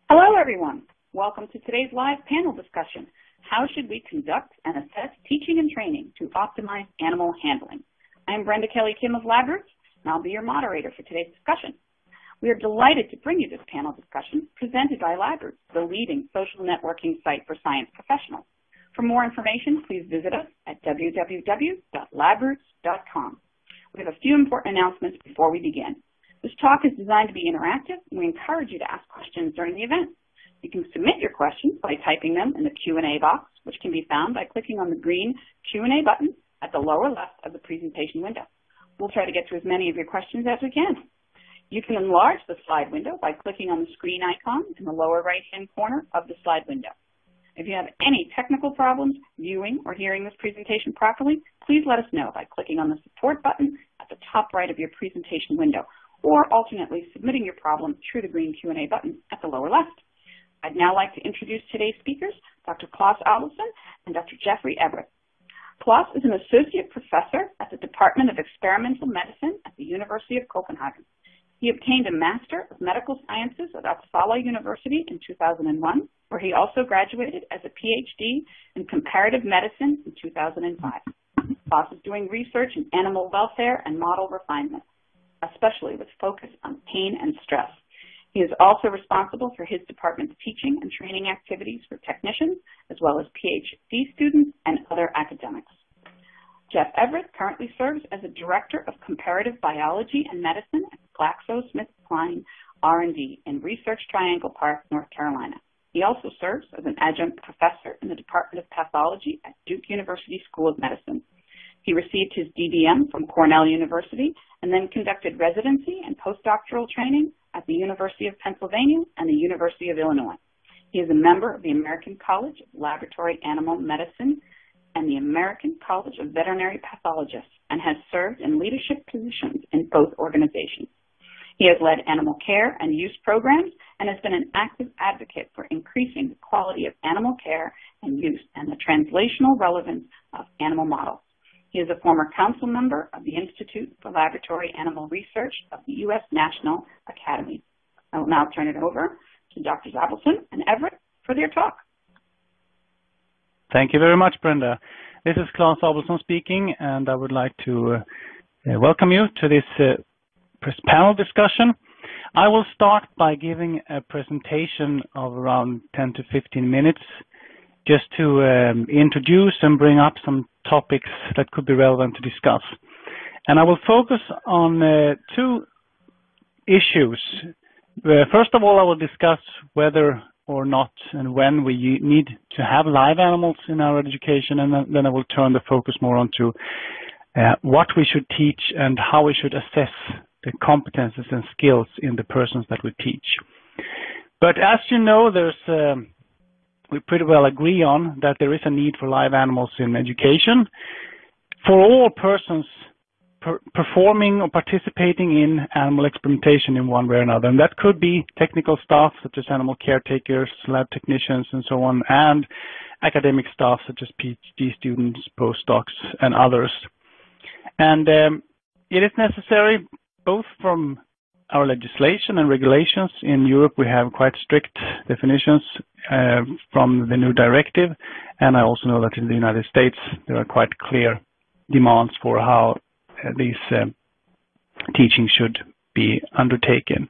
Hello, everyone. Welcome to today's live panel discussion. How should we conduct and assess teaching and training to optimize animal handling? I'm Brenda Kelly Kim of Labroots, and I'll be your moderator for today's discussion. We are delighted to bring you this panel discussion presented by Labroots, the leading social networking site for science professionals. For more information, please visit us at www.labroots.com. We have a few important announcements before we begin. This talk is designed to be interactive, and we encourage you to ask questions during the event. You can submit your questions by typing them in the Q&A box, which can be found by clicking on the green Q&A button at the lower left of the presentation window. We'll try to get to as many of your questions as we can. You can enlarge the slide window by clicking on the screen icon in the lower right-hand corner of the slide window. If you have any technical problems viewing or hearing this presentation properly, please let us know by clicking on the support button at the top right of your presentation window, or alternately submitting your problem through the green Q&A button at the lower left. I'd now like to introduce today's speakers, Dr. Klas Abelson and Dr. Jeffrey Everitt. Klas is an associate professor at the Department of Experimental Medicine at the University of Copenhagen. He obtained a Master of Medical Sciences at Uppsala University in 2001, where he also graduated as a PhD in Comparative Medicine in 2005. Klas is doing research in animal welfare and model refinement, especially with focus on pain and stress. He is also responsible for his department's teaching and training activities for technicians, as well as PhD students and other academics. Jeff Everitt currently serves as a Director of Comparative Biology and Medicine at GlaxoSmithKline R&D in Research Triangle Park, North Carolina. He also serves as an adjunct professor in the Department of Pathology at Duke University School of Medicine. He received his DDM from Cornell University and then conducted residency and postdoctoral training at the University of Pennsylvania and the University of Illinois. He is a member of the American College of Laboratory Animal Medicine and the American College of Veterinary Pathologists and has served in leadership positions in both organizations. He has led animal care and use programs and has been an active advocate for increasing the quality of animal care and use and the translational relevance of animal models. He is a former council member of the Institute for Laboratory Animal Research of the U.S. National Academy. I will now turn it over to Drs. Abelson and Everitt for their talk. Thank you very much, Brenda. This is Klas Abelson speaking, and I would like to welcome you to this panel discussion. I will start by giving a presentation of around 10 to 15 minutes just to introduce and bring up some topics that could be relevant to discuss. And I will focus on two issues. First of all, I will discuss whether or not and when we need to have live animals in our education, and then I will turn the focus more onto what we should teach and how we should assess the competences and skills in the persons that we teach. But as you know, we pretty well agree on that there is a need for live animals in education for all persons performing or participating in animal experimentation in one way or another. And that could be technical staff such as animal caretakers, lab technicians, and so on, and academic staff such as PhD students, postdocs, and others. And it is necessary both from our legislation and regulations. In Europe, we have quite strict definitions from the new directive, and I also know that in the United States there are quite clear demands for how these teaching should be undertaken.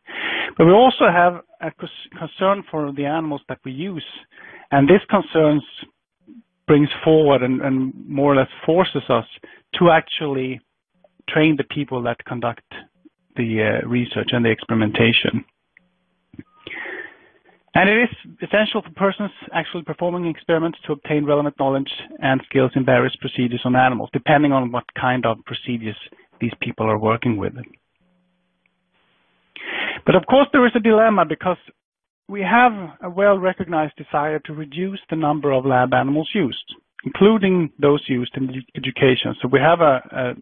But we also have a concern for the animals that we use, and this concern brings forward and more or less forces us to actually train the people that conduct the research and the experimentation. And it is essential for persons actually performing experiments to obtain relevant knowledge and skills in various procedures on animals, depending on what kind of procedures these people are working with. But of course there is a dilemma, because we have a well-recognized desire to reduce the number of lab animals used, including those used in education. So we have a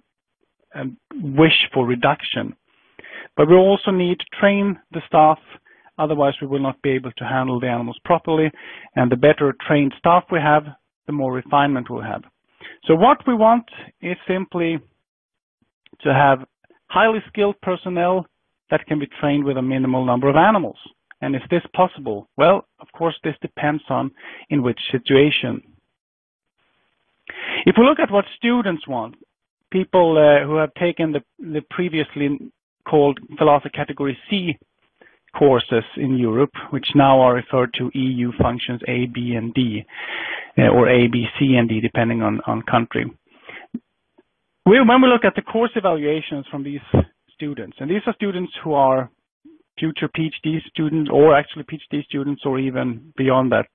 wish for reduction. But we also need to train the staff, otherwise we will not be able to handle the animals properly. And the better trained staff we have, the more refinement we'll have. So what we want is simply to have highly skilled personnel that can be trained with a minimal number of animals? And is this possible? Well, of course, this depends on in which situation. If we look at what students want, people who have taken the previously called philosophy category C courses in Europe, which now are referred to EU functions A, B, and D, or A, B, C, and D, depending on country. When we look at the course evaluations from these students, and these are students who are future PhD students, or actually PhD students, or even beyond that,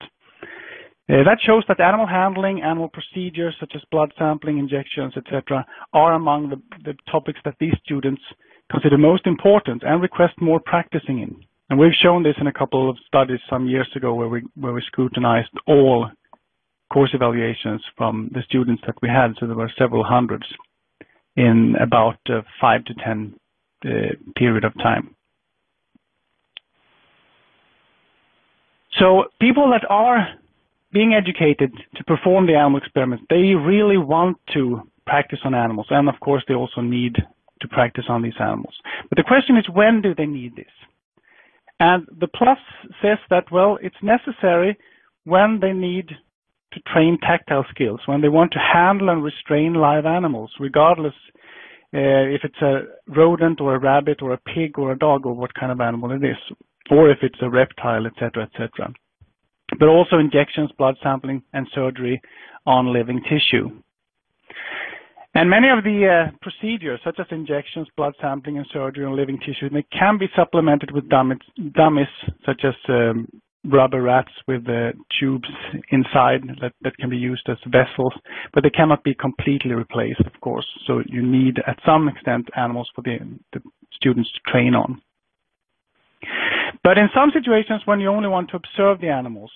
that shows that animal handling, animal procedures such as blood sampling, injections, etc., are among the topics that these students consider most important and request more practicing in. And we've shown this in a couple of studies some years ago where we scrutinized all course evaluations from the students that we had. So there were several hundreds in about 5 to 10 period of time. So people that are being educated to perform the animal experiments, they really want to practice on animals. And of course, they also need to practice on these animals. But the question is, when do they need this? And the PLUS says that, well, it's necessary when they need to train tactile skills, when they want to handle and restrain live animals, regardless if it's a rodent or a rabbit or a pig or a dog or what kind of animal it is, or if it's a reptile, etc., etc. But also injections, blood sampling, and surgery on living tissue. And many of the procedures, such as injections, blood sampling, and surgery on living tissue, they can be supplemented with dummies such as rubber rats with tubes inside that can be used as vessels, but they cannot be completely replaced, of course. So you need, at some extent, animals for the students to train on. But in some situations, when you only want to observe the animals,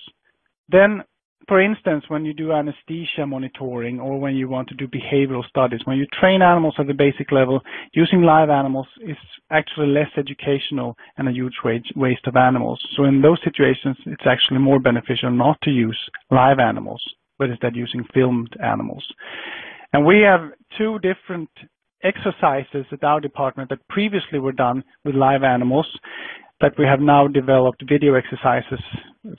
then, for instance, when you do anesthesia monitoring or when you want to do behavioral studies, when you train animals at the basic level, using live animals is actually less educational and a huge waste of animals. So in those situations, it's actually more beneficial not to use live animals, but instead using filmed animals. And we have two different exercises at our department that previously were done with live animals that we have now developed video exercises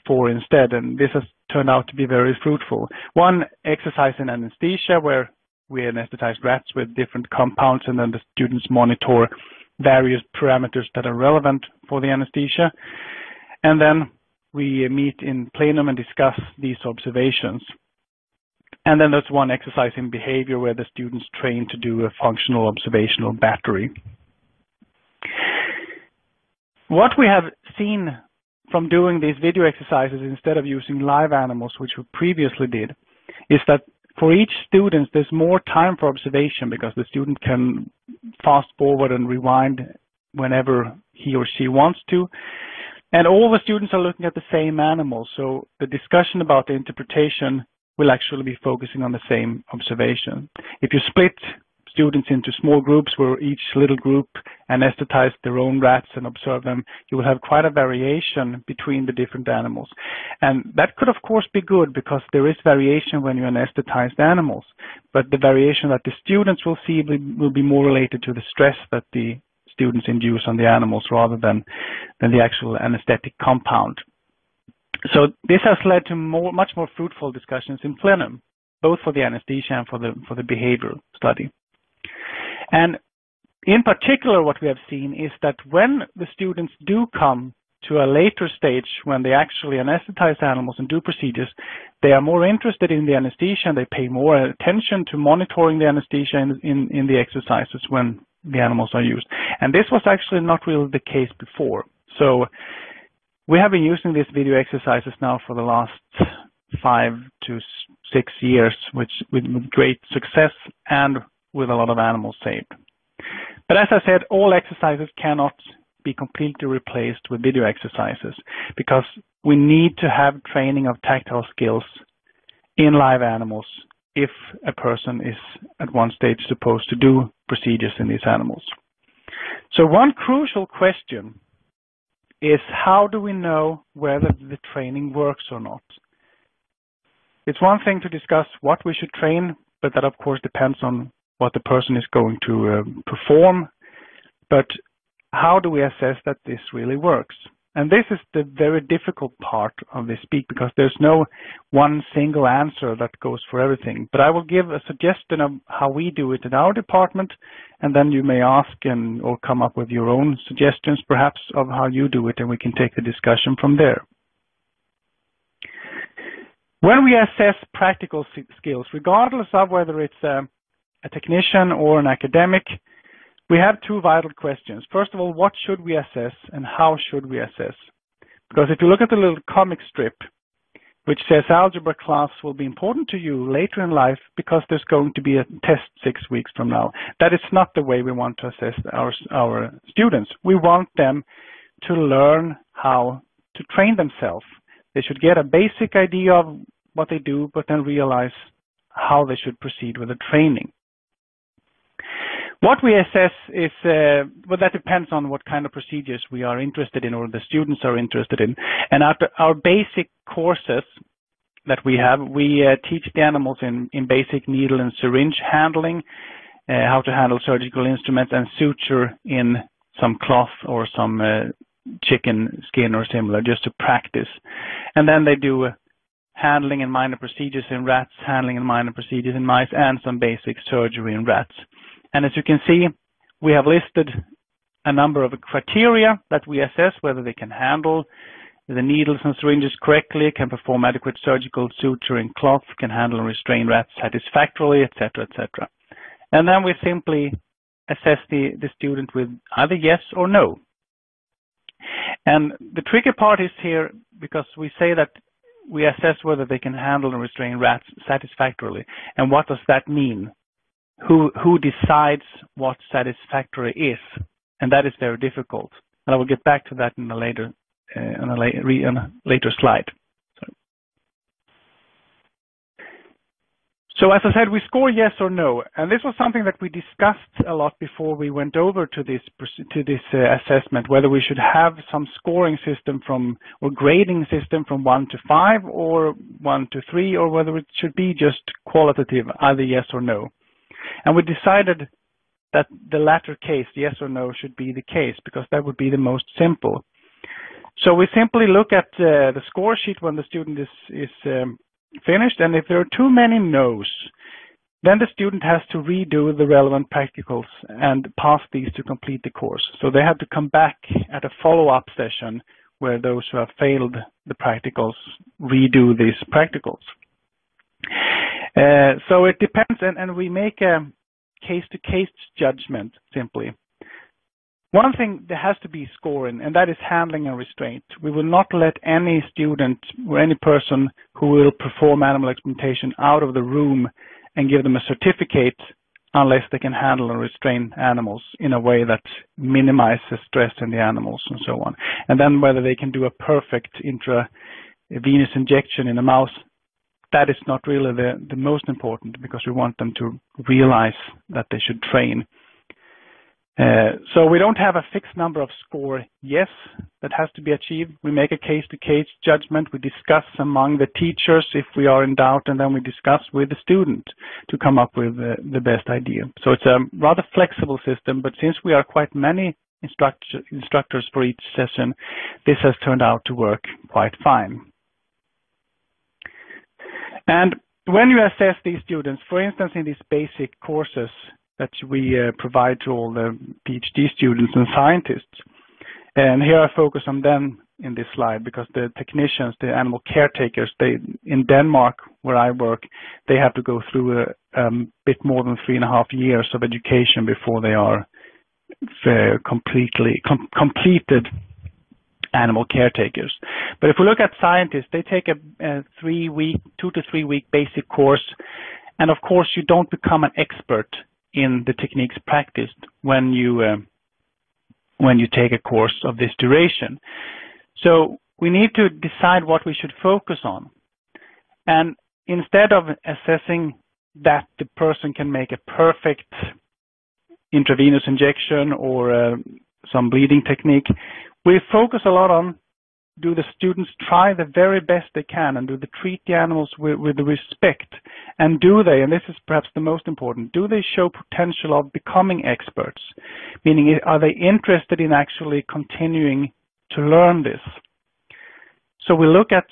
for instead, and this has turned out to be very fruitful. One exercise in anesthesia where we anesthetize rats with different compounds, and then the students monitor various parameters that are relevant for the anesthesia. And then we meet in plenum and discuss these observations. And then there's one exercise in behavior where the students train to do a functional observational battery. What we have seen from doing these video exercises instead of using live animals, which we previously did, is that for each student there's more time for observation because the student can fast forward and rewind whenever he or she wants to. And all the students are looking at the same animals, so the discussion about the interpretation will actually be focusing on the same observation. If you split students into small groups where each little group anesthetize their own rats and observe them, you will have quite a variation between the different animals. And that could, of course, be good because there is variation when you anesthetize the animals. But the variation that the students will see will be more related to the stress that the students induce on the animals rather than the actual anesthetic compound. So this has led to much more fruitful discussions in plenum, both for the anesthesia and for the behavioral study. And in particular, what we have seen is that when the students do come to a later stage, when they actually anesthetize animals and do procedures, they are more interested in the anesthesia and they pay more attention to monitoring the anesthesia in the exercises when the animals are used. And this was actually not really the case before. So we have been using these video exercises now for the last 5 to 6 years, with great success and with a lot of animals saved. But as I said, all exercises cannot be completely replaced with video exercises because we need to have training of tactile skills in live animals if a person is at one stage supposed to do procedures in these animals. So one crucial question is, how do we know whether the training works or not? It's one thing to discuss what we should train, but that of course depends on what the person is going to perform. But how do we assess that this really works? And this is the very difficult part of this speak, because there's no one single answer that goes for everything. But I will give a suggestion of how we do it in our department, and then you may ask or come up with your own suggestions, perhaps, of how you do it, and we can take the discussion from there. When we assess practical skills, regardless of whether it's a technician or an academic, we have two vital questions. First of all, what should we assess and how should we assess? Because if you look at the little comic strip, which says algebra class will be important to you later in life because there's going to be a test 6 weeks from now, that is not the way we want to assess our students. We want them to learn how to train themselves. They should get a basic idea of what they do, but then realize how they should proceed with the training. What we assess is, well, that depends on what kind of procedures we are interested in or the students are interested in. And our basic courses that we have, we teach the animals in basic needle and syringe handling, how to handle surgical instruments and suture in some cloth or some chicken skin or similar, just to practice. And then they do handling and minor procedures in rats, handling and minor procedures in mice, and some basic surgery in rats. And as you can see, we have listed a number of criteria that we assess whether they can handle the needles and syringes correctly, can perform adequate surgical suture in cloth, can handle and restrain rats satisfactorily, etc., etc. And then we simply assess the student with either yes or no. And the tricky part is here, because we say that we assess whether they can handle and restrain rats satisfactorily. And what does that mean? Who decides what satisfactory is? And that is very difficult. And I will get back to that in a later slide. So as I said, we score yes or no, and this was something that we discussed a lot before we went over to this assessment, whether we should have some scoring system or grading system from 1 to 5 or 1 to 3, or whether it should be just qualitative, either yes or no. And we decided that the latter case, yes or no, should be the case, because that would be the most simple. So we simply look at the score sheet when the student is finished, and if there are too many no's, then the student has to redo the relevant practicals and pass these to complete the course. So they have to come back at a follow-up session where those who have failed the practicals redo these practicals. So it depends, and we make a case-to-case judgment simply. One thing there has to be scoring, and that is handling and restraint. We will not let any student or any person who will perform animal experimentation out of the room and give them a certificate unless they can handle and restrain animals in a way that minimizes stress in the animals and so on. And then whether they can do a perfect intravenous injection in a mouse, that is not really the most important, because we want them to realize that they should train. So we don't have a fixed number of score yes that has to be achieved. We make a case-to-case judgment. We discuss among the teachers if we are in doubt, and then we discuss with the student to come up with the best idea. So it's a rather flexible system, but since we are quite many instructors for each session, this has turned out to work quite fine. And when you assess these students, for instance, in these basic courses that we provide to all the PhD students and scientists, and here I focus on them in this slide because the technicians, the animal caretakers, in Denmark, where I work, they have to go through a bit more than 3.5 years of education before they are completed animal caretakers. But if we look at scientists, they take a 2 to 3 week basic course, and of course you don't become an expert in the techniques practiced when you take a course of this duration. So we need to decide what we should focus on. And instead of assessing that the person can make a perfect intravenous injection or some bleeding technique, we focus a lot on do the students try the very best they can, and do they treat the animals with the respect? And do they, and this is perhaps the most important, do they show potential of becoming experts? Meaning, are they interested in actually continuing to learn this? So we look at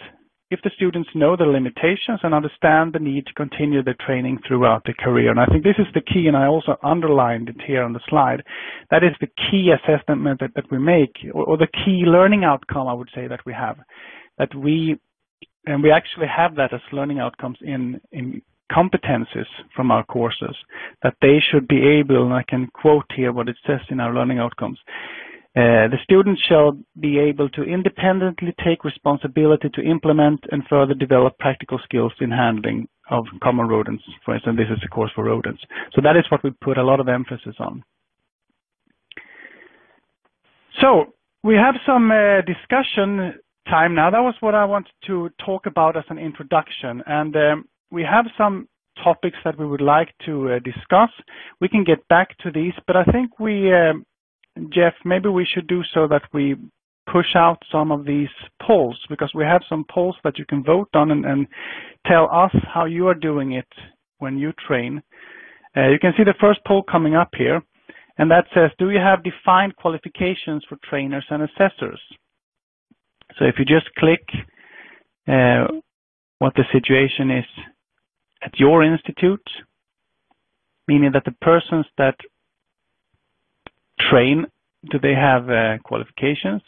if the students know the limitations and understand the need to continue the training throughout the career. And I think this is the key, and I also underlined it here on the slide. That is the key assessment that we make, or the key learning outcome, I would say, that we have. That we actually have that as learning outcomes in competencies from our courses, that they should be able, and I can quote here what it says in our learning outcomes. The students shall be able to independently take responsibility to implement and further develop practical skills in handling of common rodents. For instance, this is a course for rodents. So that is what we put a lot of emphasis on. So we have some discussion time now. That was what I wanted to talk about as an introduction. And we have some topics that we would like to discuss. We can get back to these, but I think we... Jeff, maybe we should do so that we push out some of these polls, because we have some polls that you can vote on and tell us how you are doing it when you train. You can see the first poll coming up here, and that says, do you have defined qualifications for trainers and assessors? So if you just click what the situation is at your institute, meaning that the persons that train, do they have qualifications?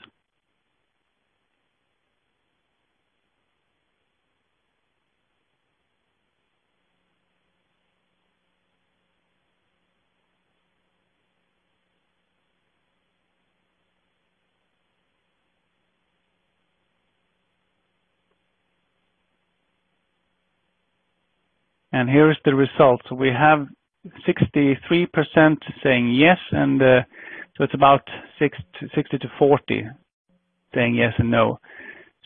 And here is the result. So we have 63% saying yes, and so it's about 60 to 40 saying yes and no.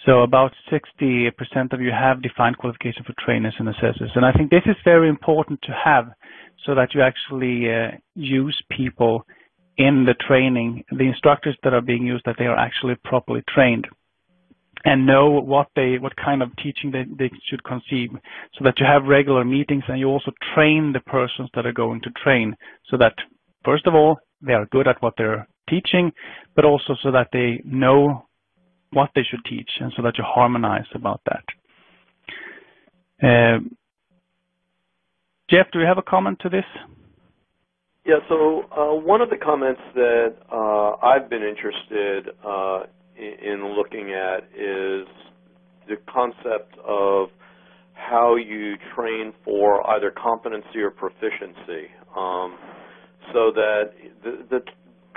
So about 60% of you have defined qualification for trainers and assessors. And I think this is very important to have, so that you actually use people in the training, the instructors that are being used, that they are actually properly trained and know what kind of teaching they should conceive, so that you have regular meetings and you also train the persons that are going to train, so that, first of all, they are good at what they're teaching, but also so that they know what they should teach, and so that you harmonize about that. Jeff, do you have a comment to this? Yeah, so one of the comments that I've been interested in looking at is the concept of how you train for either competency or proficiency. So that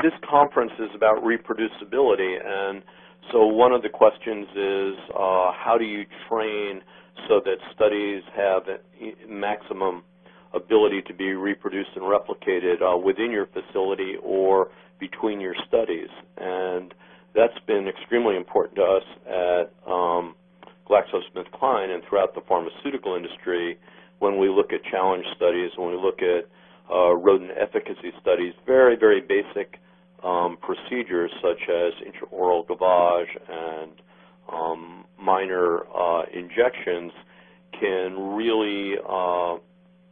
this conference is about reproducibility, and so one of the questions is how do you train so that studies have maximum ability to be reproduced and replicated within your facility or between your studies. And that's been extremely important to us at GlaxoSmithKline and throughout the pharmaceutical industry when we look at challenge studies, when we look at rodent efficacy studies. Very, very basic procedures such as intraoral gavage and minor injections can really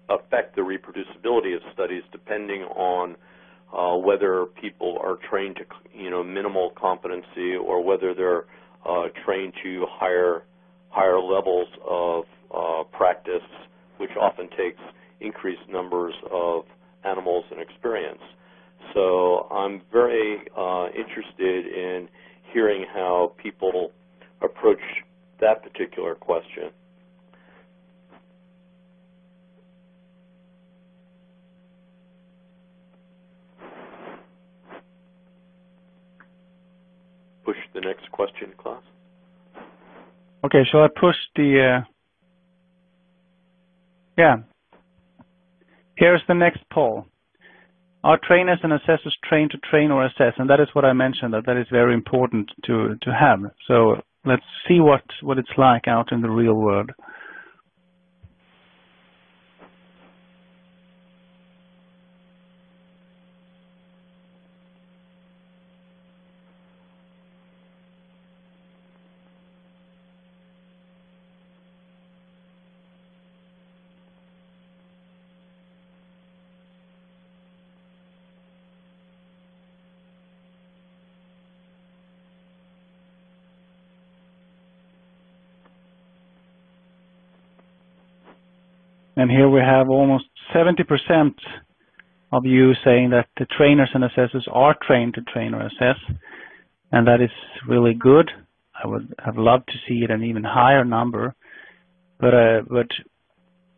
affect the reproducibility of studies, depending on whether people are trained to minimal competency or whether they're trained to higher levels of practice, which often takes increased numbers of animals and experience. So I'm very interested in hearing how people approach that particular question. Push the next question, Klas. Okay, shall I push the... Yeah. Here's the next poll. Are trainers and assessors trained to train or assess? And that is what I mentioned, that is very important to have. So let's see what it's like out in the real world. And here we have almost 70% of you saying that the trainers and assessors are trained to train or assess, and that is really good. I would have loved to see it an even higher number, but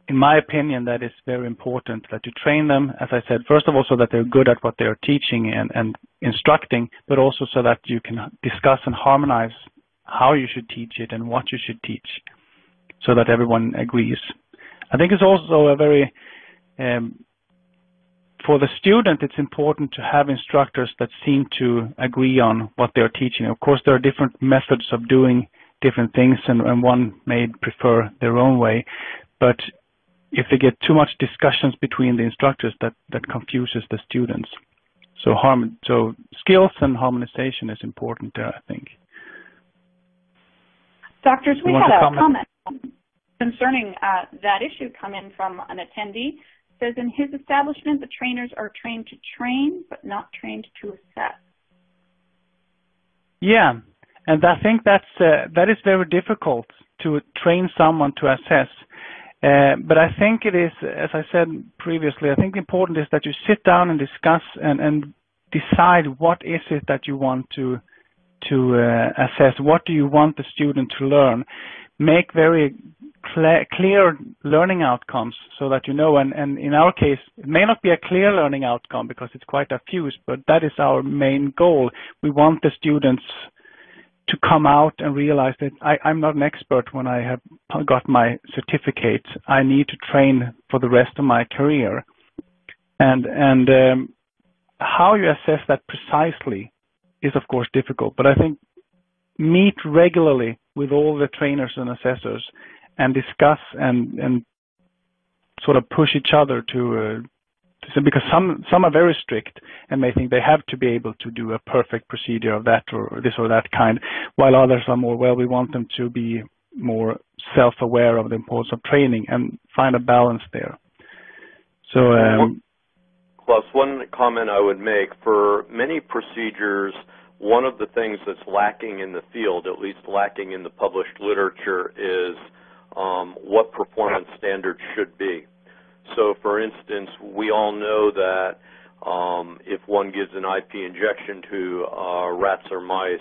in my opinion, that is very important that you train them, as I said, first of all, so that they're good at what they're teaching and instructing, but also so that you can discuss and harmonize how you should teach it and what you should teach, so that everyone agrees. I think it's also a very, for the student, it's important to have instructors that seem to agree on what they're teaching. Of course, there are different methods of doing different things, and one may prefer their own way, but if they get too much discussions between the instructors, that confuses the students. So skills and harmonization is important there, I think. Doctors, we had a comment concerning that issue come in from an attendee. It says, in his establishment, the trainers are trained to train, but not trained to assess. Yeah, and I think that is very difficult to train someone to assess. But I think it is, as I said previously, I think the important is that you sit down and discuss and decide what is it that you want to assess. What do you want the student to learn? Make very clear learning outcomes so that you know, and in our case, it may not be a clear learning outcome because it's quite diffuse, but that is our main goal. We want the students to come out and realize that I'm not an expert when I have got my certificate. I need to train for the rest of my career. And how you assess that precisely is, of course, difficult. But I think meet regularly with all the trainers and assessors and discuss and sort of push each other to because some are very strict and may think they have to be able to do a perfect procedure of that or this or that kind, while others are more, well, we want them to be more self-aware of the importance of training and find a balance there. So, Plus, one comment I would make, for many procedures, one of the things that's lacking in the field, at least lacking in the published literature, is what performance standards should be. So, for instance, we all know that if one gives an IP injection to rats or mice,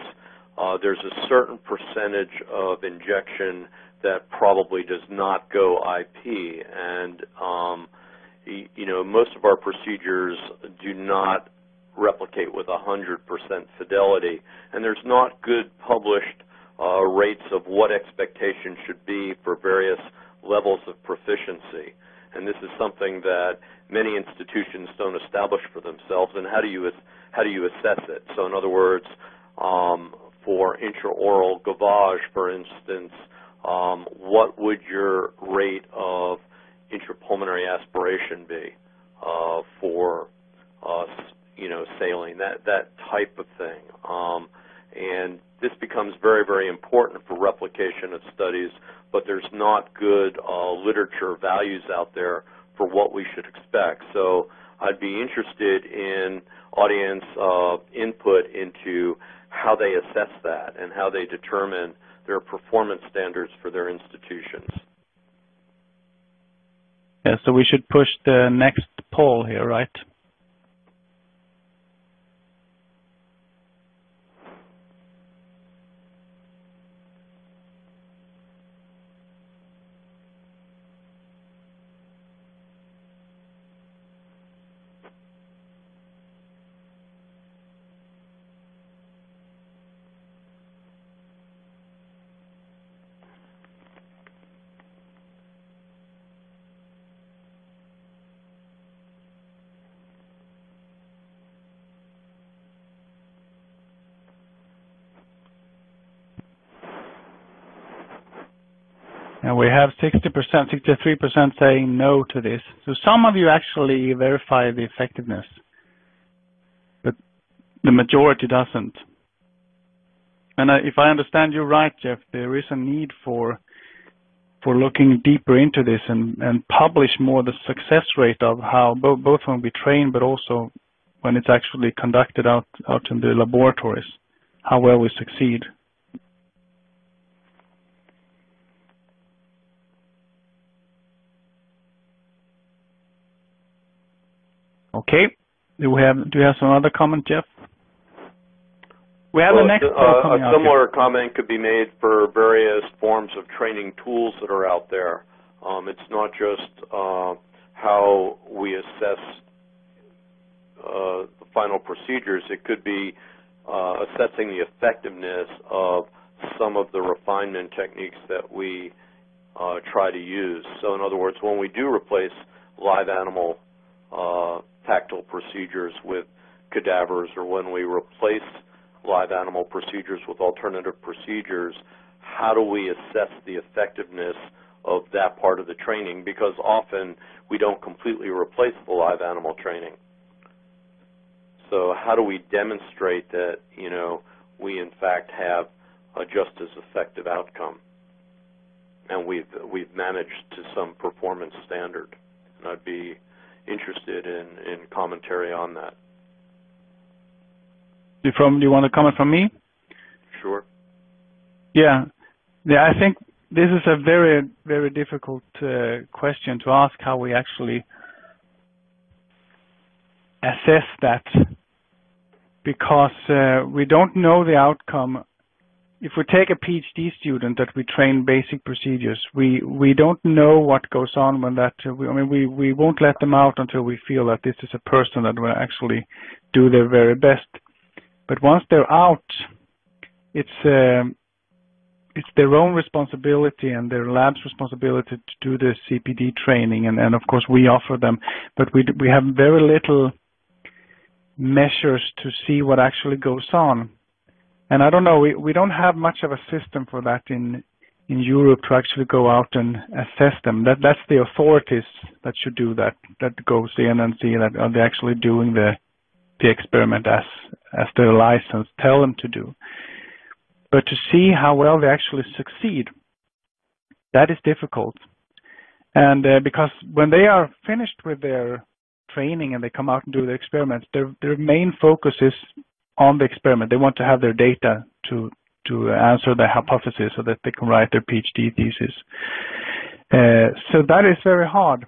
there's a certain percentage of injection that probably does not go IP. And, you know, most of our procedures do not replicate with 100% fidelity. And there's not good published rates of what expectation should be for various levels of proficiency. And this is something that many institutions don't establish for themselves. And how do you assess it? So, in other words, for intraoral gavage, for instance, what would your rate of intrapulmonary aspiration be for you know, saline? That type of thing. And this becomes very, very important for replication of studies, but there's not good literature values out there for what we should expect. So I'd be interested in audience input into how they assess that and how they determine their performance standards for their institutions. Yeah, so we should push the next poll here, right? And we have 60%, 63% saying no to this. So some of you actually verify the effectiveness, but the majority doesn't. And if I understand you right, Jeff, there is a need for looking deeper into this and publish more the success rate of how both when we train, but also when it's actually conducted out in the laboratories, how well we succeed. Okay. Do you have some other comment, Jeff? We have the next a similar comment could be made for various forms of training tools that are out there. It's not just how we assess the final procedures. It could be assessing the effectiveness of some of the refinement techniques that we try to use. So in other words, when we do replace live animal tactile procedures with cadavers, or when we replace live animal procedures with alternative procedures, how do we assess the effectiveness of that part of the training? Because often we don't completely replace the live animal training. So how do we demonstrate that, you know, we in fact have a just as effective outcome, and we've managed to some performance standard? And I'd be interested in commentary on that. Do you want to comment from me? Sure. Yeah. I think this is a very, very difficult question to ask, how we actually assess that, because we don't know the outcome. If we take a PhD student that we train basic procedures, we don't know what goes on when that. We won't let them out until we feel that this is a person that will actually do their very best. But once they're out, it's their own responsibility and their lab's responsibility to do the CPD training, and of course we offer them, but we have very little measures to see what actually goes on. And I don't know, we don't have much of a system for that in Europe to actually go out and assess them. That's the authorities that should do that goes in and see that are they actually doing the experiment as their license tell them to do. But to see how well they actually succeed, that is difficult. And because when they are finished with their training and they come out and do the experiments, their main focus is on the experiment. They want to have their data to answer the hypothesis so that they can write their PhD thesis. So that is very hard.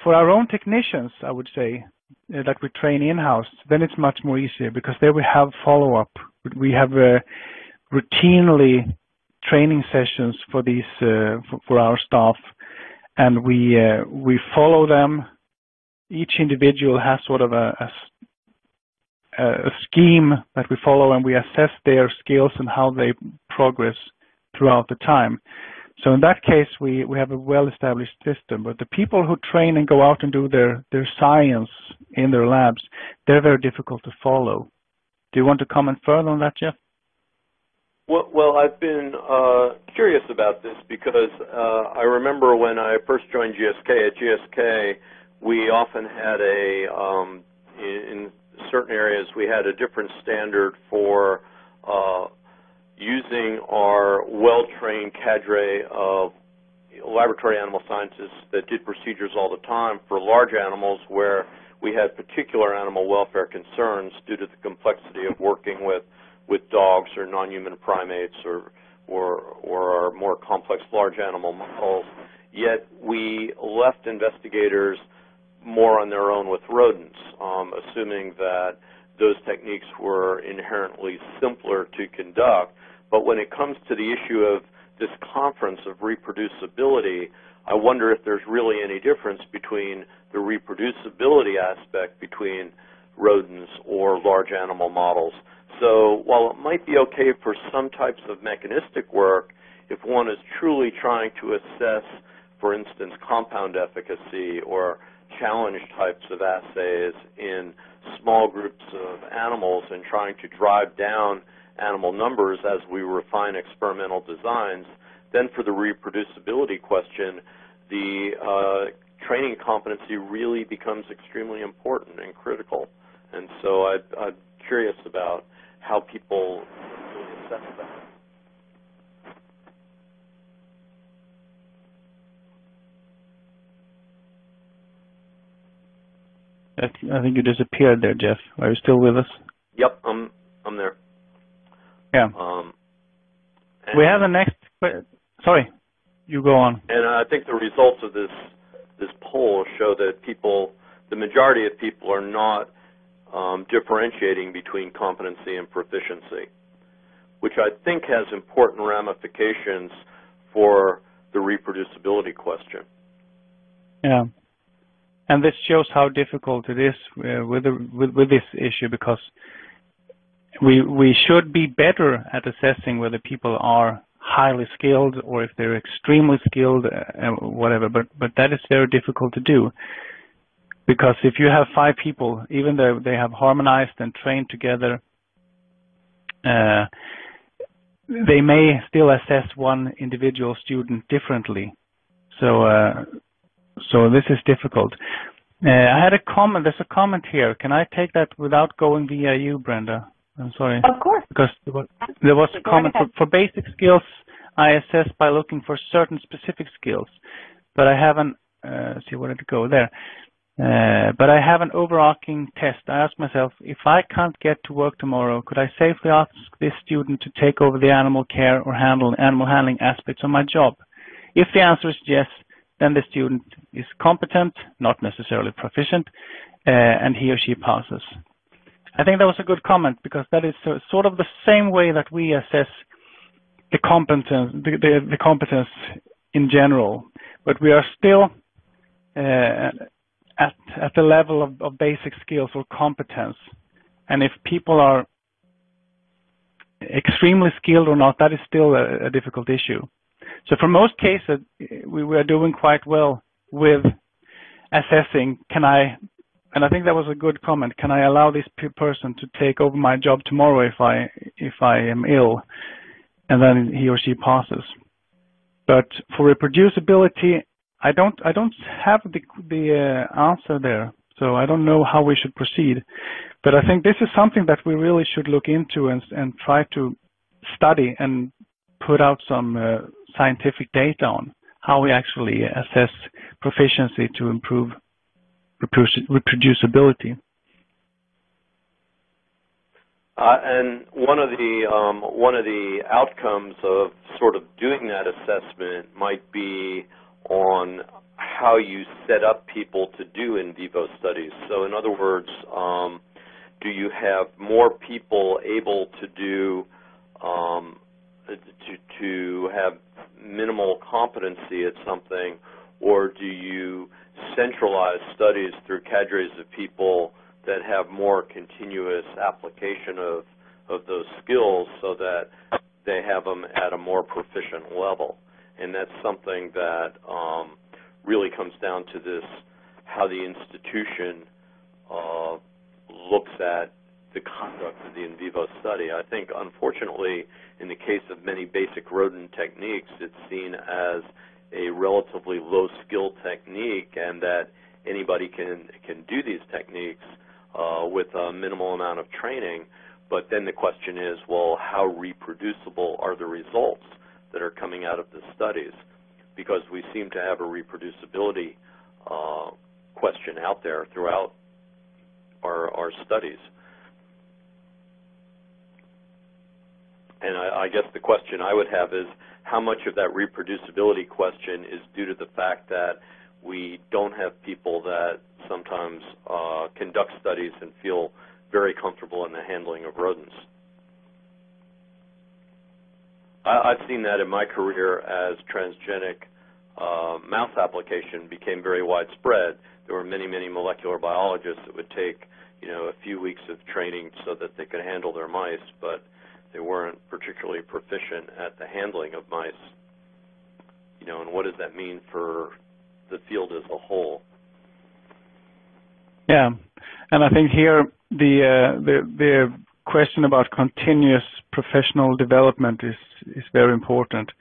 For our own technicians, I would say, that we train in-house, then it's much more easier, because there we have follow-up. We have routinely training sessions for these for our staff, and we follow them. Each individual has sort of a scheme that we follow, and we assess their skills and how they progress throughout the time. So in that case, we have a well-established system. But the people who train and go out and do their science in their labs, they're very difficult to follow. Do you want to comment further on that, Jeff? Well, I've been curious about this because I remember when I first joined GSK. At GSK, we often had in certain areas, we had a different standard for using our well-trained cadre of laboratory animal scientists that did procedures all the time for large animals where we had particular animal welfare concerns due to the complexity of working with dogs or non-human primates or our more complex large animal models. Yet we left investigators more on their own with rodents, assuming that those techniques were inherently simpler to conduct. But when it comes to the issue of this conference of reproducibility, I wonder if there's really any difference between the reproducibility aspect between rodents or large animal models. So while it might be okay for some types of mechanistic work, if one is truly trying to assess, for instance, compound efficacy or challenge types of assays in small groups of animals and trying to drive down animal numbers as we refine experimental designs, then for the reproducibility question, the training competency really becomes extremely important and critical. And so I'm curious about how people really assess that. I think you disappeared there, Jeff. Are you still with us? Yep, I'm there. Yeah. We have the next. Sorry, you go on. And I think the results of this poll show that people the majority of people are not differentiating between competency and proficiency, which I think has important ramifications for the reproducibility question. Yeah, and this shows how difficult it is with this issue, because we should be better at assessing whether people are highly skilled or if they're extremely skilled, whatever. But that is very difficult to do, because if you have 5 people, even though they have harmonized and trained together, they may still assess one individual student differently. So this is difficult. I had a comment. There's a comment here. Can I take that without going via you, Brenda? I'm sorry. Of course. Because there was a comment for basic skills. I assess by looking for certain specific skills, but I haven't. See, where did it go? There. But I have an overarching test. I ask myself, if I can't get to work tomorrow, could I safely ask this student to take over the animal care or animal handling aspects of my job? If the answer is yes, then the student is competent, not necessarily proficient, and he or she passes. I think that was a good comment, because that is sort of the same way that we assess the competence, the competence in general, but we are still at the level of basic skills or competence. And if people are extremely skilled or not, that is still a difficult issue. So for most cases, we are doing quite well with assessing, and I think that was a good comment, can I allow this person to take over my job tomorrow if I am ill, and then he or she passes. But for reproducibility, I don't have the answer there, so I don't know how we should proceed. But I think this is something that we really should look into and try to study and put out some scientific data on how we actually assess proficiency to improve reproducibility. And one of the outcomes of sort of doing that assessment might be on how you set up people to do in vivo studies. So in other words, do you have more people able to do to have minimal competency at something, or do you centralize studies through cadres of people that have more continuous application of those skills so that they have them at a more proficient level? And that's something that really comes down to this, how the institution looks at the conduct of the in vivo study. I think, unfortunately, in the case of many basic rodent techniques, it's seen as a relatively low-skill technique, and that anybody can do these techniques with a minimal amount of training. But then the question is, well, how reproducible are the results that are coming out of the studies? Because we seem to have a reproducibility question out there throughout our studies. And I guess the question I would have is, how much of that reproducibility question is due to the fact that we don't have people that sometimes conduct studies and feel very comfortable in the handling of rodents? I've seen that in my career as transgenic mouse application became very widespread. There were many, many molecular biologists that would take, a few weeks of training so that they could handle their mice, but they weren't particularly proficient at the handling of mice. And what does that mean for the field as a whole? Yeah, and I think here the question about continuous professional development is very important.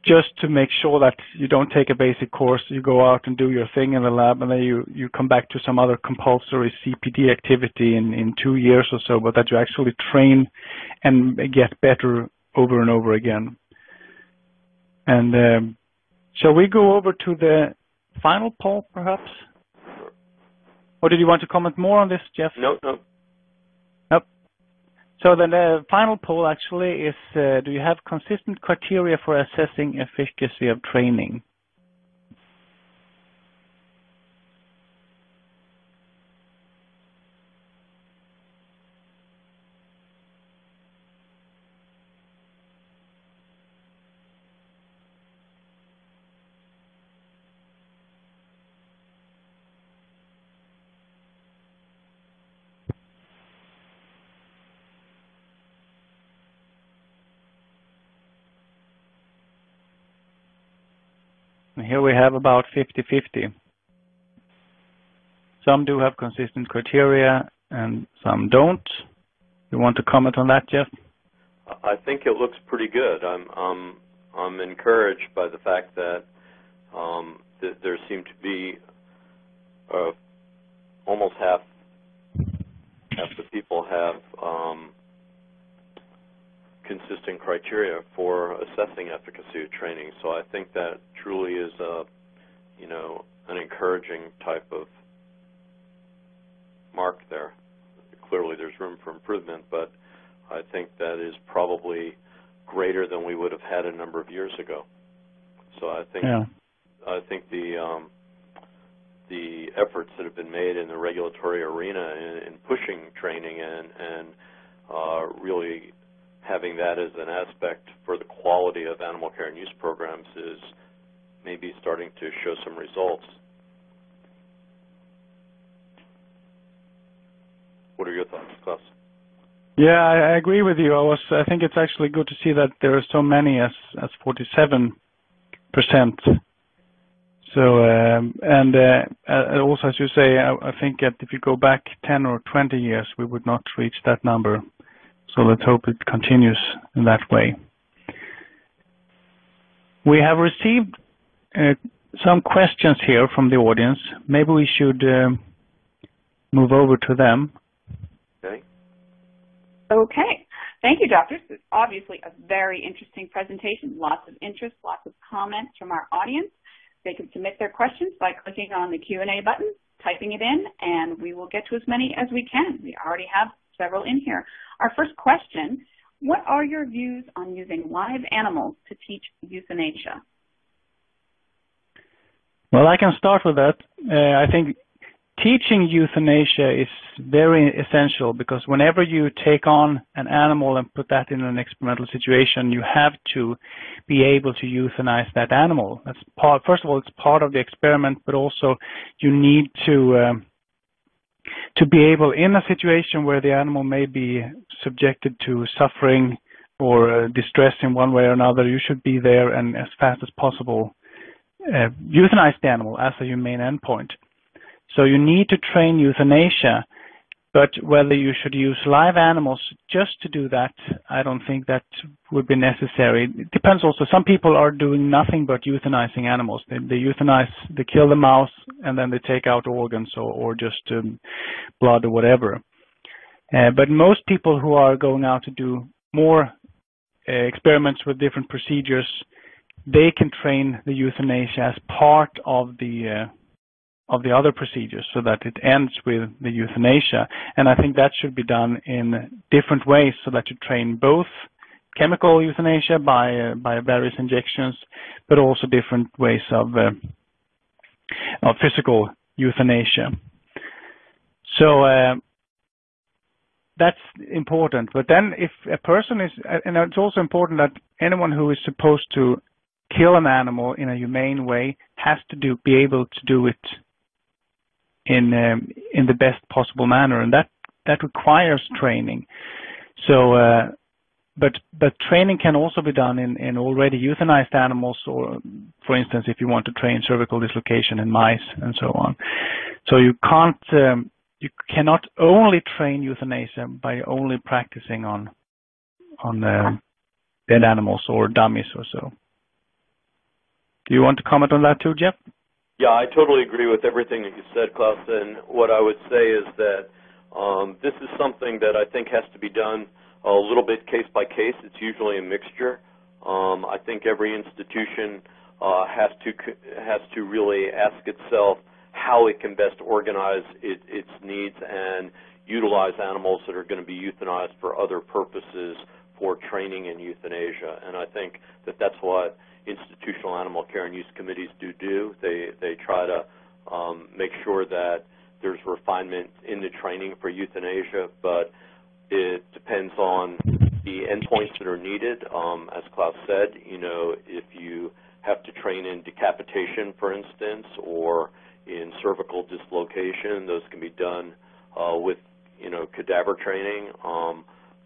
Just to make sure that you don't take a basic course, you go out and do your thing in the lab, and then you come back to some other compulsory CPD activity in 2 years or so, but that you actually train and get better over and over again. And shall we go over to the final poll, perhaps? Or did you want to comment more on this, Jeff? No. Nope. So then the final poll actually is, do you have consistent criteria for assessing efficacy of training? And here we have about 50-50. Some do have consistent criteria and some don't. You want to comment on that, Jeff? I think it looks pretty good. I'm encouraged by the fact that there seem to be almost half the people have consistent criteria for assessing efficacy of training. So I think that truly is an encouraging type of mark there. Clearly there's room for improvement, but I think that is probably greater than we would have had a number of years ago. So I think the efforts that have been made in the regulatory arena in pushing training and really having that as an aspect for the quality of animal care and use programs is maybe starting to show some results. What are your thoughts, Klas? Yeah, I agree with you. I think it's actually good to see that there are so many as 47%. So, also, as you say, I think that if you go back 10 or 20 years, we would not reach that number. So let's hope it continues in that way. We have received some questions here from the audience. Maybe we should move over to them. Okay. Thank you, doctors. It's obviously a very interesting presentation. Lots of interest, lots of comments from our audience. They can submit their questions by clicking on the Q&A button, typing it in, and we will get to as many as we can. We already have several in here. Our first question, what are your views on using live animals to teach euthanasia? Well, I can start with that. I think teaching euthanasia is very essential because whenever you take on an animal and put that in an experimental situation, you have to be able to euthanize that animal. That's first of all, it's part of the experiment, but also you need to be able, in a situation where the animal may be subjected to suffering or distress in one way or another, you should be there and as fast as possible euthanize the animal as a humane endpoint. So you need to train euthanasia, but whether you should use live animals just to do that, I don't think that would be necessary. It depends also. Some people are doing nothing but euthanizing animals. They euthanize, they kill the mouse, and then they take out organs or just blood or whatever. But most people who are going out to do more experiments with different procedures, they can train the euthanasia as part of the other procedures so that it ends with the euthanasia. And I think that should be done in different ways so that you train both chemical euthanasia by various injections, but also different ways of physical euthanasia. So that's important. But then if a person is, and it's also important that anyone who is supposed to kill an animal in a humane way has to be able to do it in the best possible manner, and that requires training. So, but training can also be done in already euthanized animals, or, for instance, if you want to train cervical dislocation in mice and so on. So you cannot only train euthanasia by only practicing on dead animals or dummies or so. Do you want to comment on that too, Jeff? Yeah, I totally agree with everything that you said, Klas. And what I would say is that this is something that I think has to be done a little bit case by case. It's usually a mixture. I think every institution has to really ask itself how it can best organize its needs and utilize animals that are going to be euthanized for other purposes for training in euthanasia. And I think that that's what institutional animal care and use committees do. They try to make sure that there's refinement in the training for euthanasia, but it depends on the endpoints that are needed. As Klas said, if you have to train in decapitation, for instance, or in cervical dislocation, those can be done with cadaver training,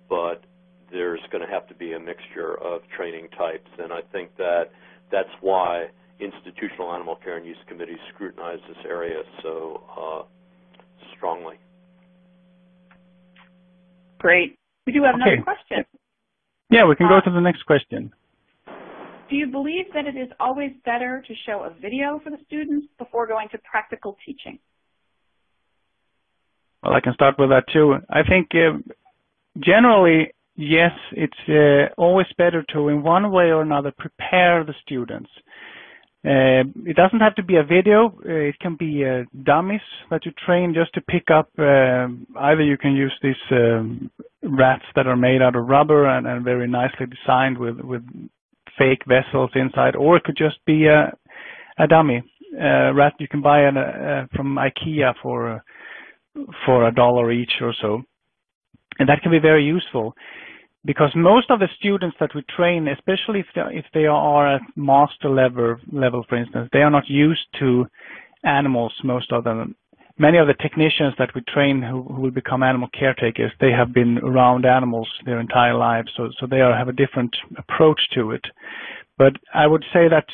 but there's going to have to be a mixture of training types, and I think that that's why institutional animal care and use committees scrutinize this area so strongly. Great. We do have another question. Yeah, we can go to the next question. Do you believe that it is always better to show a video for the students before going to practical teaching? Well, I can start with that too. I think generally, yes, it's always better to, in one way or another, prepare the students. It doesn't have to be a video. It can be dummies that you train just to pick up. Either you can use these rats that are made out of rubber and very nicely designed with fake vessels inside, or it could just be a dummy rat you can buy from IKEA for $1 each or so. And that can be very useful. Because most of the students that we train, especially if they are at master level, for instance, they are not used to animals, most of them. Many of the technicians that we train who will become animal caretakers, they have been around animals their entire lives, so they have a different approach to it. But I would say that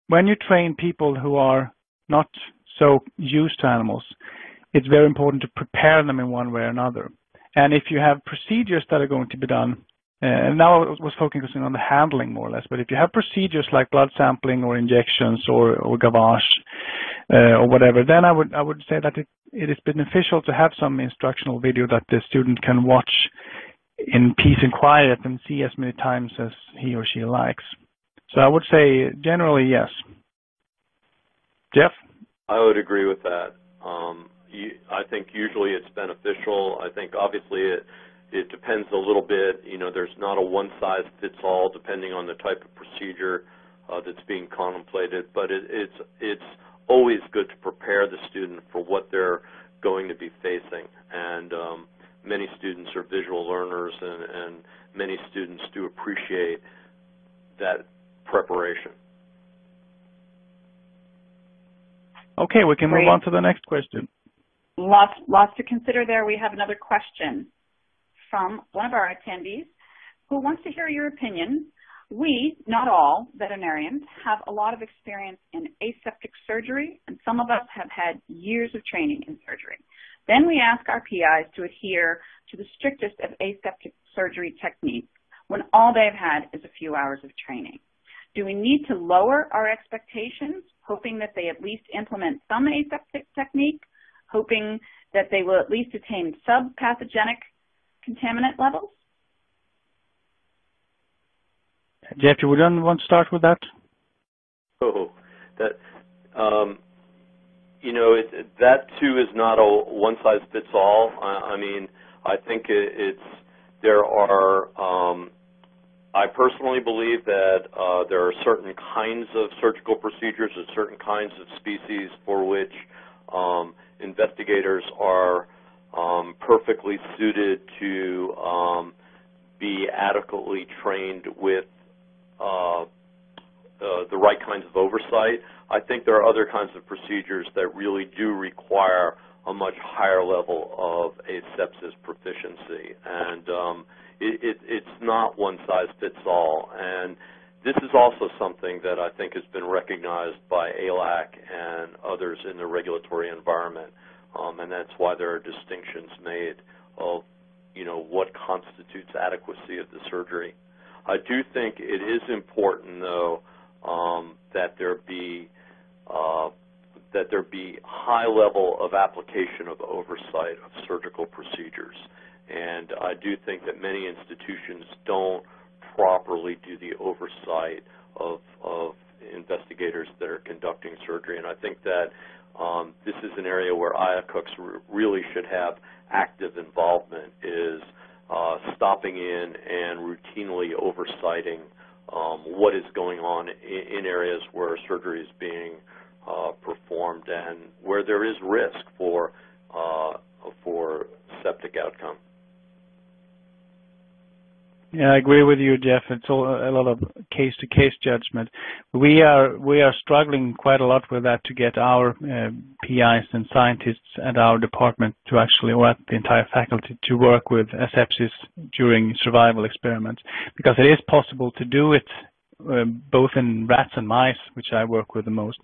when you train people who are not so used to animals, it's very important to prepare them in one way or another. And if you have procedures that are going to be done, and now I was focusing on the handling more or less, but if you have procedures like blood sampling or injections or gavage or whatever, then I would say that it is beneficial to have some instructional video that the student can watch in peace and quiet and see as many times as he or she likes. So I would say generally yes. Jeff? I would agree with that. I think usually it's beneficial. I think obviously it depends a little bit. You know, there's not a one-size-fits-all depending on the type of procedure that's being contemplated, but it's always good to prepare the student for what they're going to be facing. And many students are visual learners, and many students do appreciate that preparation. Okay, we can move on to the next question. Lots to consider there. We have another question from one of our attendees who wants to hear your opinion. We, not all veterinarians, have a lot of experience in aseptic surgery, and some of us have had years of training in surgery. Then we ask our PIs to adhere to the strictest of aseptic surgery techniques when all they've had is a few hours of training. Do we need to lower our expectations, hoping that they at least implement some aseptic technique, hoping that they will at least attain sub-pathogenic contaminant levels? Jeff, you wouldn't want to start with that? Oh, that, you know, that too is not a one-size-fits-all. I mean, I think there are, I personally believe that there are certain kinds of surgical procedures and certain kinds of species for which investigators are perfectly suited to be adequately trained with the right kinds of oversight. I think there are other kinds of procedures that really do require a much higher level of asepsis proficiency, and it's not one size fits all. And this is also something that I think has been recognized by ALAC and others in the regulatory environment, and that's why there are distinctions made of, you know, what constitutes adequacy of the surgery. I do think it is important, though, that there be high level of application of oversight of surgical procedures, and I do think that many institutions don't properly do the oversight of investigators that are conducting surgery, and I think that this is an area where IACUCs really should have active involvement, is stopping in and routinely oversighting what is going on in areas where surgery is being performed and where there is risk for septic outcome. Yeah, I agree with you, Jeff. It's a lot of case-to-case judgment. We are struggling quite a lot with that to get our PIs and scientists at our department to actually, or at the entire faculty, to work with asepsis during survival experiments, because it is possible to do it both in rats and mice, which I work with the most.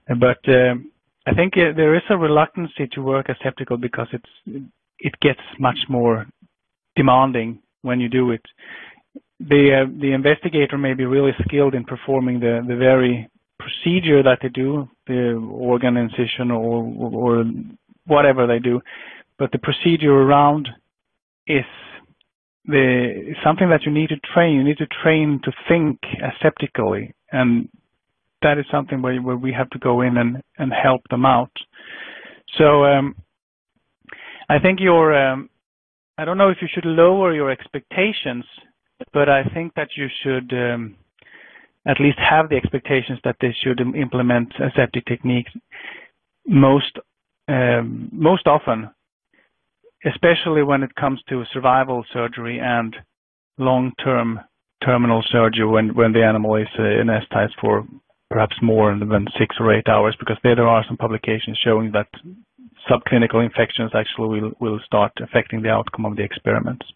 But I think there is a reluctance to work aseptical because it gets much more demanding when you do it. The investigator may be really skilled in performing the very procedure that they do, the organ incision or whatever they do, but the procedure around is something that you need to train. You need to train to think aseptically, and that is something where we have to go in and help them out. So I think I don't know if you should lower your expectations, but I think that you should at least have the expectations that they should implement aseptic techniques most often, especially when it comes to survival surgery and long-term terminal surgery when the animal is anesthetized for perhaps more than 6 or 8 hours, because there are some publications showing that subclinical infections actually will start affecting the outcome of the experiments.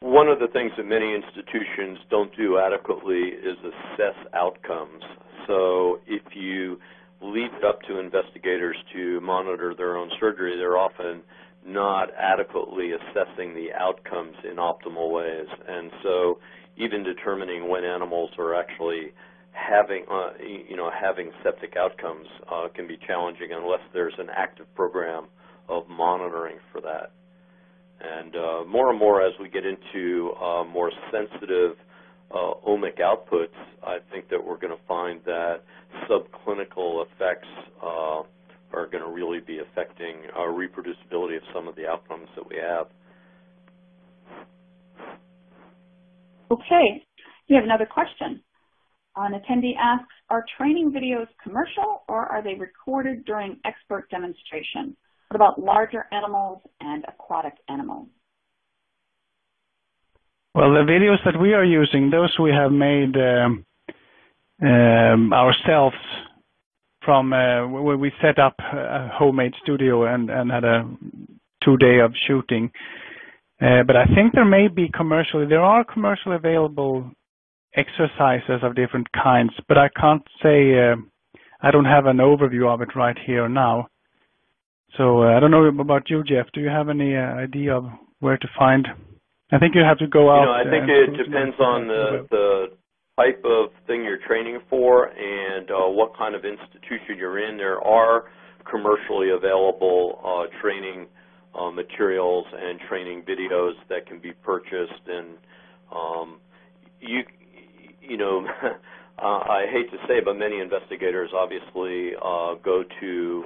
One of the things that many institutions don't do adequately is assess outcomes. So if you leave it up to investigators to monitor their own surgery, they're often not adequately assessing the outcomes in optimal ways. And so even determining when animals are actually having septic outcomes can be challenging unless there's an active program of monitoring for that. And more as we get into more sensitive omic outputs, I think that we're going to find that subclinical effects are going to really be affecting our reproducibility of some of the outcomes that we have. Okay, we have another question. An attendee asks, are training videos commercial or are they recorded during expert demonstration? What about larger animals and aquatic animals? Well, the videos that we are using, those we have made ourselves from where we set up a homemade studio and had a 2-day of shooting. But I think there are commercially available exercises of different kinds, but I can't say, I don't have an overview of it right here now. So I don't know about you, Jeff. Do you have any idea of where to find? I think you have to go out. I think it depends on the type of thing you're training for and what kind of institution you're in. There are commercially available training materials and training videos that can be purchased, and I hate to say, but many investigators obviously go to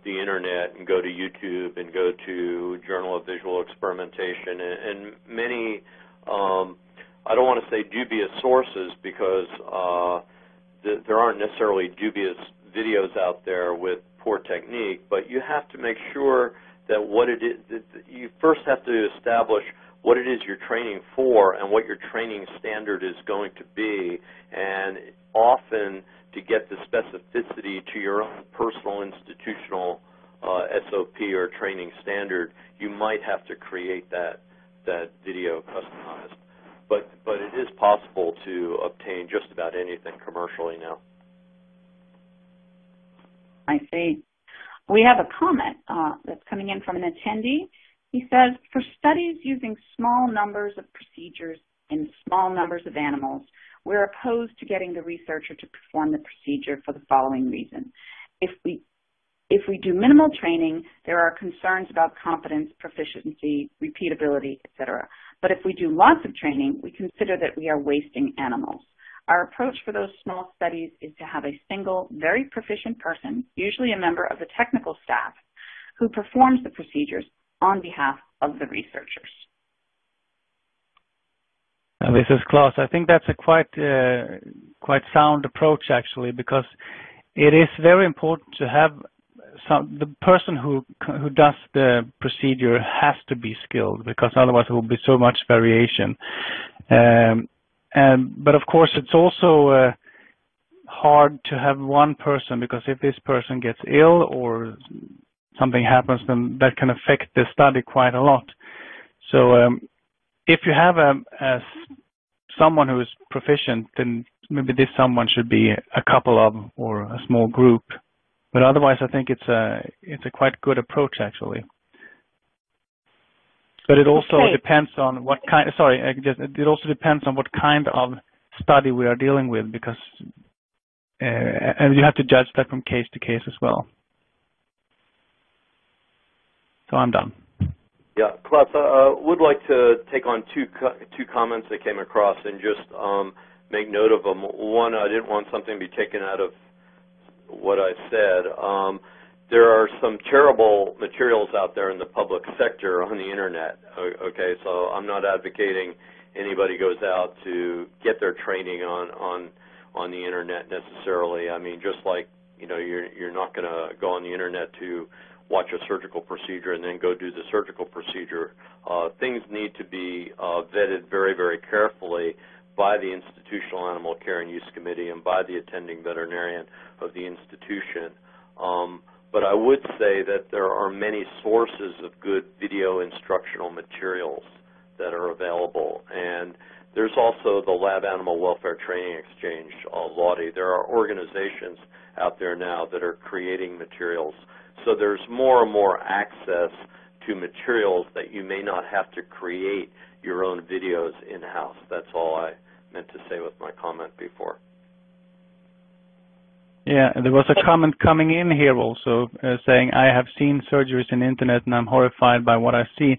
the internet and go to YouTube and go to Journal of Visual Experimentation and many, I don't want to say dubious sources because there aren't necessarily dubious videos out there with poor technique, but you have to make sure that you first have to establish what it is you're training for and what your training standard is going to be, and often to get the specificity to your own personal institutional SOP or training standard, you might have to create that video customized. But it is possible to obtain just about anything commercially now. I see. We have a comment that's coming in from an attendee. He says, for studies using small numbers of procedures in small numbers of animals, we're opposed to getting the researcher to perform the procedure for the following reason. If we do minimal training, there are concerns about competence, proficiency, repeatability, etc. But if we do lots of training, we consider that we are wasting animals. Our approach for those small studies is to have a single, very proficient person, usually a member of the technical staff, who performs the procedures on behalf of the researchers. This is Klas. I think that's a quite sound approach, actually, because it is very important to have the person who does the procedure has to be skilled, because otherwise there will be so much variation. But of course, it's also hard to have one person, because if this person gets ill or something happens, then that can affect the study quite a lot. So if you have someone who is proficient, then maybe this someone should be a couple of or a small group. But otherwise, I think it's a quite good approach actually. But it also depends on what kind. It also depends on what kind of study we are dealing with, because and you have to judge that from case to case as well. So I'm done. Yeah, Klas, I would like to take on two comments that came across and just make note of them. One, I didn't want something to be taken out of what I said. There are some terrible materials out there in the public sector on the internet. Okay, so I'm not advocating anybody goes out to get their training on the internet necessarily. I mean, just like, you know, you're not going to go on the internet to watch a surgical procedure and then go do the surgical procedure. Things need to be vetted very, very carefully by the Institutional Animal Care and Use Committee and by the attending veterinarian of the institution. But I would say that there are many sources of good video instructional materials that are available. And there's also the Lab Animal Welfare Training Exchange, LAWTI. There are organizations out there now that are creating materials. So there's more and more access to materials that you may not have to create your own videos in-house. That's all I meant to say with my comment before. Yeah, there was a comment coming in here also saying, I have seen surgeries in the internet and I'm horrified by what I see.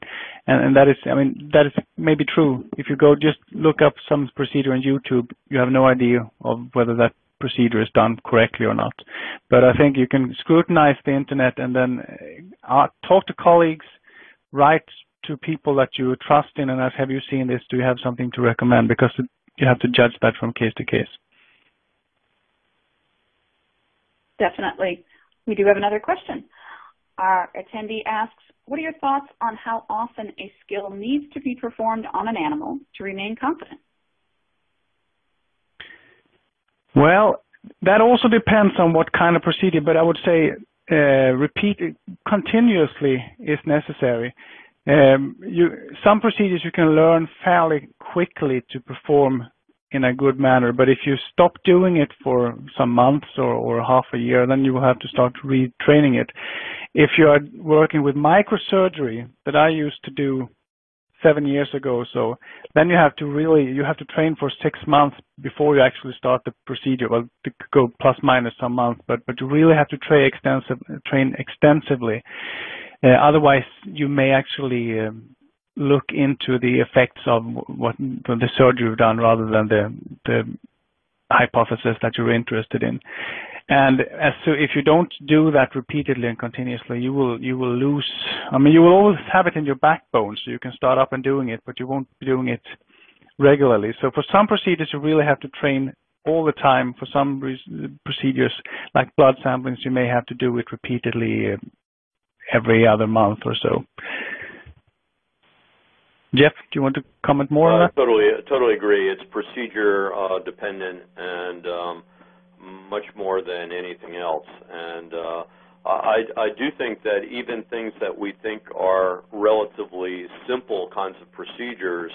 And that is, I mean, that is maybe true. If you go just look up some procedure on YouTube, you have no idea of whether that procedure is done correctly or not. But I think you can scrutinize the internet and then talk to colleagues, write to people that you trust in and ask, have you seen this? Do you have something to recommend? Because you have to judge that from case to case. Definitely. We do have another question. Our attendee asks, what are your thoughts on how often a skill needs to be performed on an animal to remain competent? Well, that also depends on what kind of procedure, but I would say repeat continuously is necessary. Some procedures you can learn fairly quickly to perform in a good manner, but if you stop doing it for some months or half a year, then you will have to start retraining it. If you are working with microsurgery that I used to do 7 years ago, so then you have to train for 6 months before you actually start the procedure. Well, to go plus minus some months, but you really have to train extensively. Otherwise, you may actually look into the effects of what the surgery you've done rather than the hypothesis that you're interested in. And so if you don't do that repeatedly and continuously, you will lose. I mean, you will always have it in your backbone, so you can start up and doing it, but you won't be doing it regularly. So for some procedures, you really have to train all the time. For some procedures, like blood samplings, you may have to do it repeatedly every other month or so. Jeff, do you want to comment more on that? Totally agree. It's procedure dependent and much more than anything else. And I do think that even things that we think are relatively simple kinds of procedures,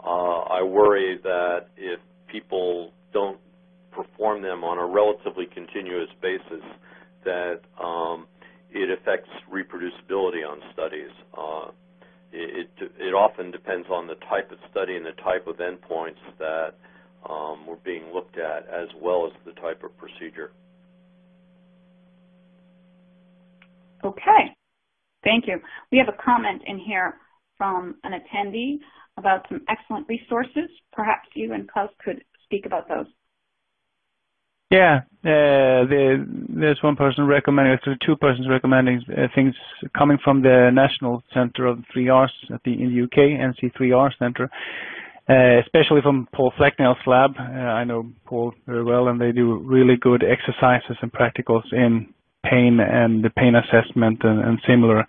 I worry that if people don't perform them on a relatively continuous basis, that it affects reproducibility on studies. It often depends on the type of study and the type of endpoints that were being looked at, as well as the type of procedure. Okay, thank you. We have a comment in here from an attendee about some excellent resources. Perhaps you and Klas could speak about those. Yeah, there's one person recommending, actually two persons recommending things coming from the National Center of 3Rs in the UK, NC3R Center, especially from Paul Flecknell's lab. I know Paul very well, and they do really good exercises and practicals in pain and the pain assessment and similar.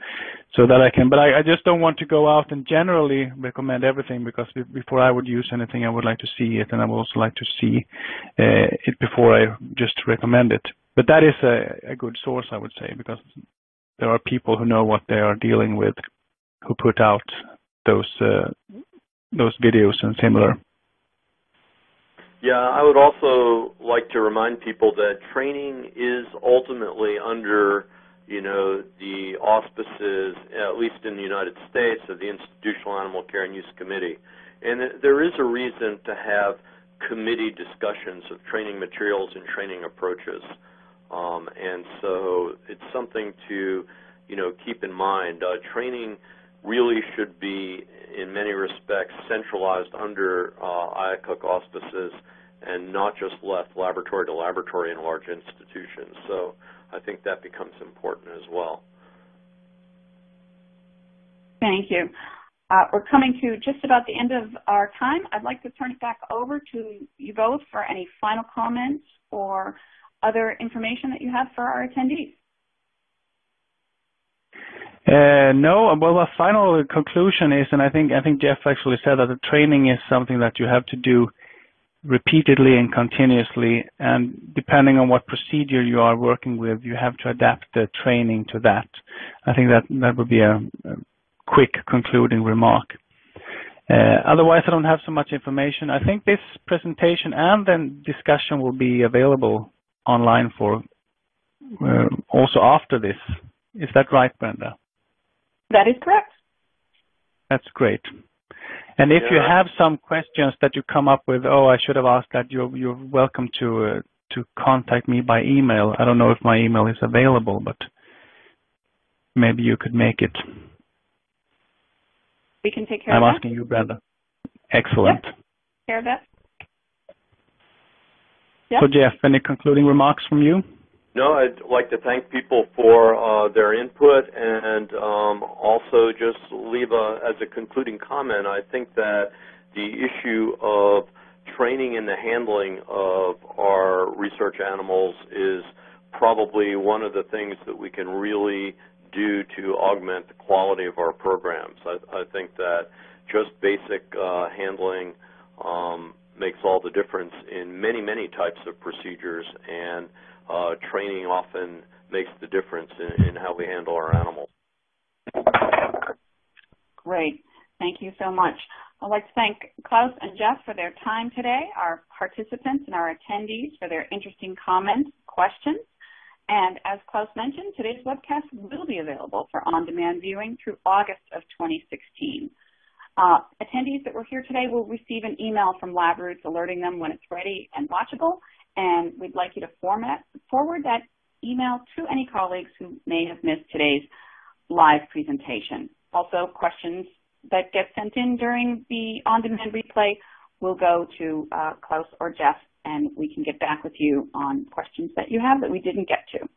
So that I can, but I just don't want to go out and generally recommend everything, because before I would use anything, I would like to see it, and I would also like to see it before I just recommend it. But that is a good source, I would say, because there are people who know what they are dealing with, who put out those those videos and similar. Yeah, I would also like to remind people that training is ultimately under, the auspices, at least in the United States, of the Institutional Animal Care and Use Committee. And there is a reason to have committee discussions of training materials and training approaches. And so it's something to, keep in mind. Training really should be, in many respects, centralized under IACUC auspices and not just left laboratory to laboratory in large institutions. So I think that becomes important as well. Thank you. We're coming to just about the end of our time. I'd like to turn it back over to you both for any final comments or other information that you have for our attendees. No, well, a final conclusion is, and I think Jeff actually said that the training is something that you have to do repeatedly and continuously, and depending on what procedure you are working with, you have to adapt the training to that. I think that would be a quick concluding remark. Otherwise, I don't have so much information. I think this presentation and then discussion will be available online for also after this. Is that right, Brenda? That is correct. That's great. And if you have some questions that you come up with, I should have asked that, you're welcome to contact me by email. I don't know if my email is available, but maybe you could make it. We can take care of that. I'm asking you, Brenda. Excellent. Yep. Care of that. Yep. So, Jeff, any concluding remarks from you? No, I'd like to thank people for their input, and also just leave as a concluding comment, I think that the issue of training in the handling of our research animals is probably one of the things that we can really do to augment the quality of our programs. I think that just basic handling makes all the difference in many, many types of procedures, and training often makes the difference in how we handle our animals. Great. Thank you so much. I'd like to thank Klas and Jeff for their time today, our participants and our attendees for their interesting comments, questions. And as Klas mentioned, today's webcast will be available for on-demand viewing through August of 2016. Attendees that were here today will receive an email from LabRoots alerting them when it's ready and watchable, and we'd like you to forward that email to any colleagues who may have missed today's live presentation. Also, questions that get sent in during the on-demand replay will go to Klas or Jeff, and we can get back with you on questions that you have that we didn't get to.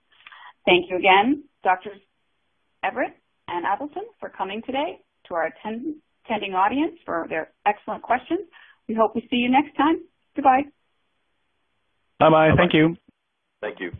Thank you again, Drs. Everitt and Abelson, for coming today, to our attending audience for their excellent questions. We hope we see you next time. Goodbye. Bye-bye. Thank you. Thank you.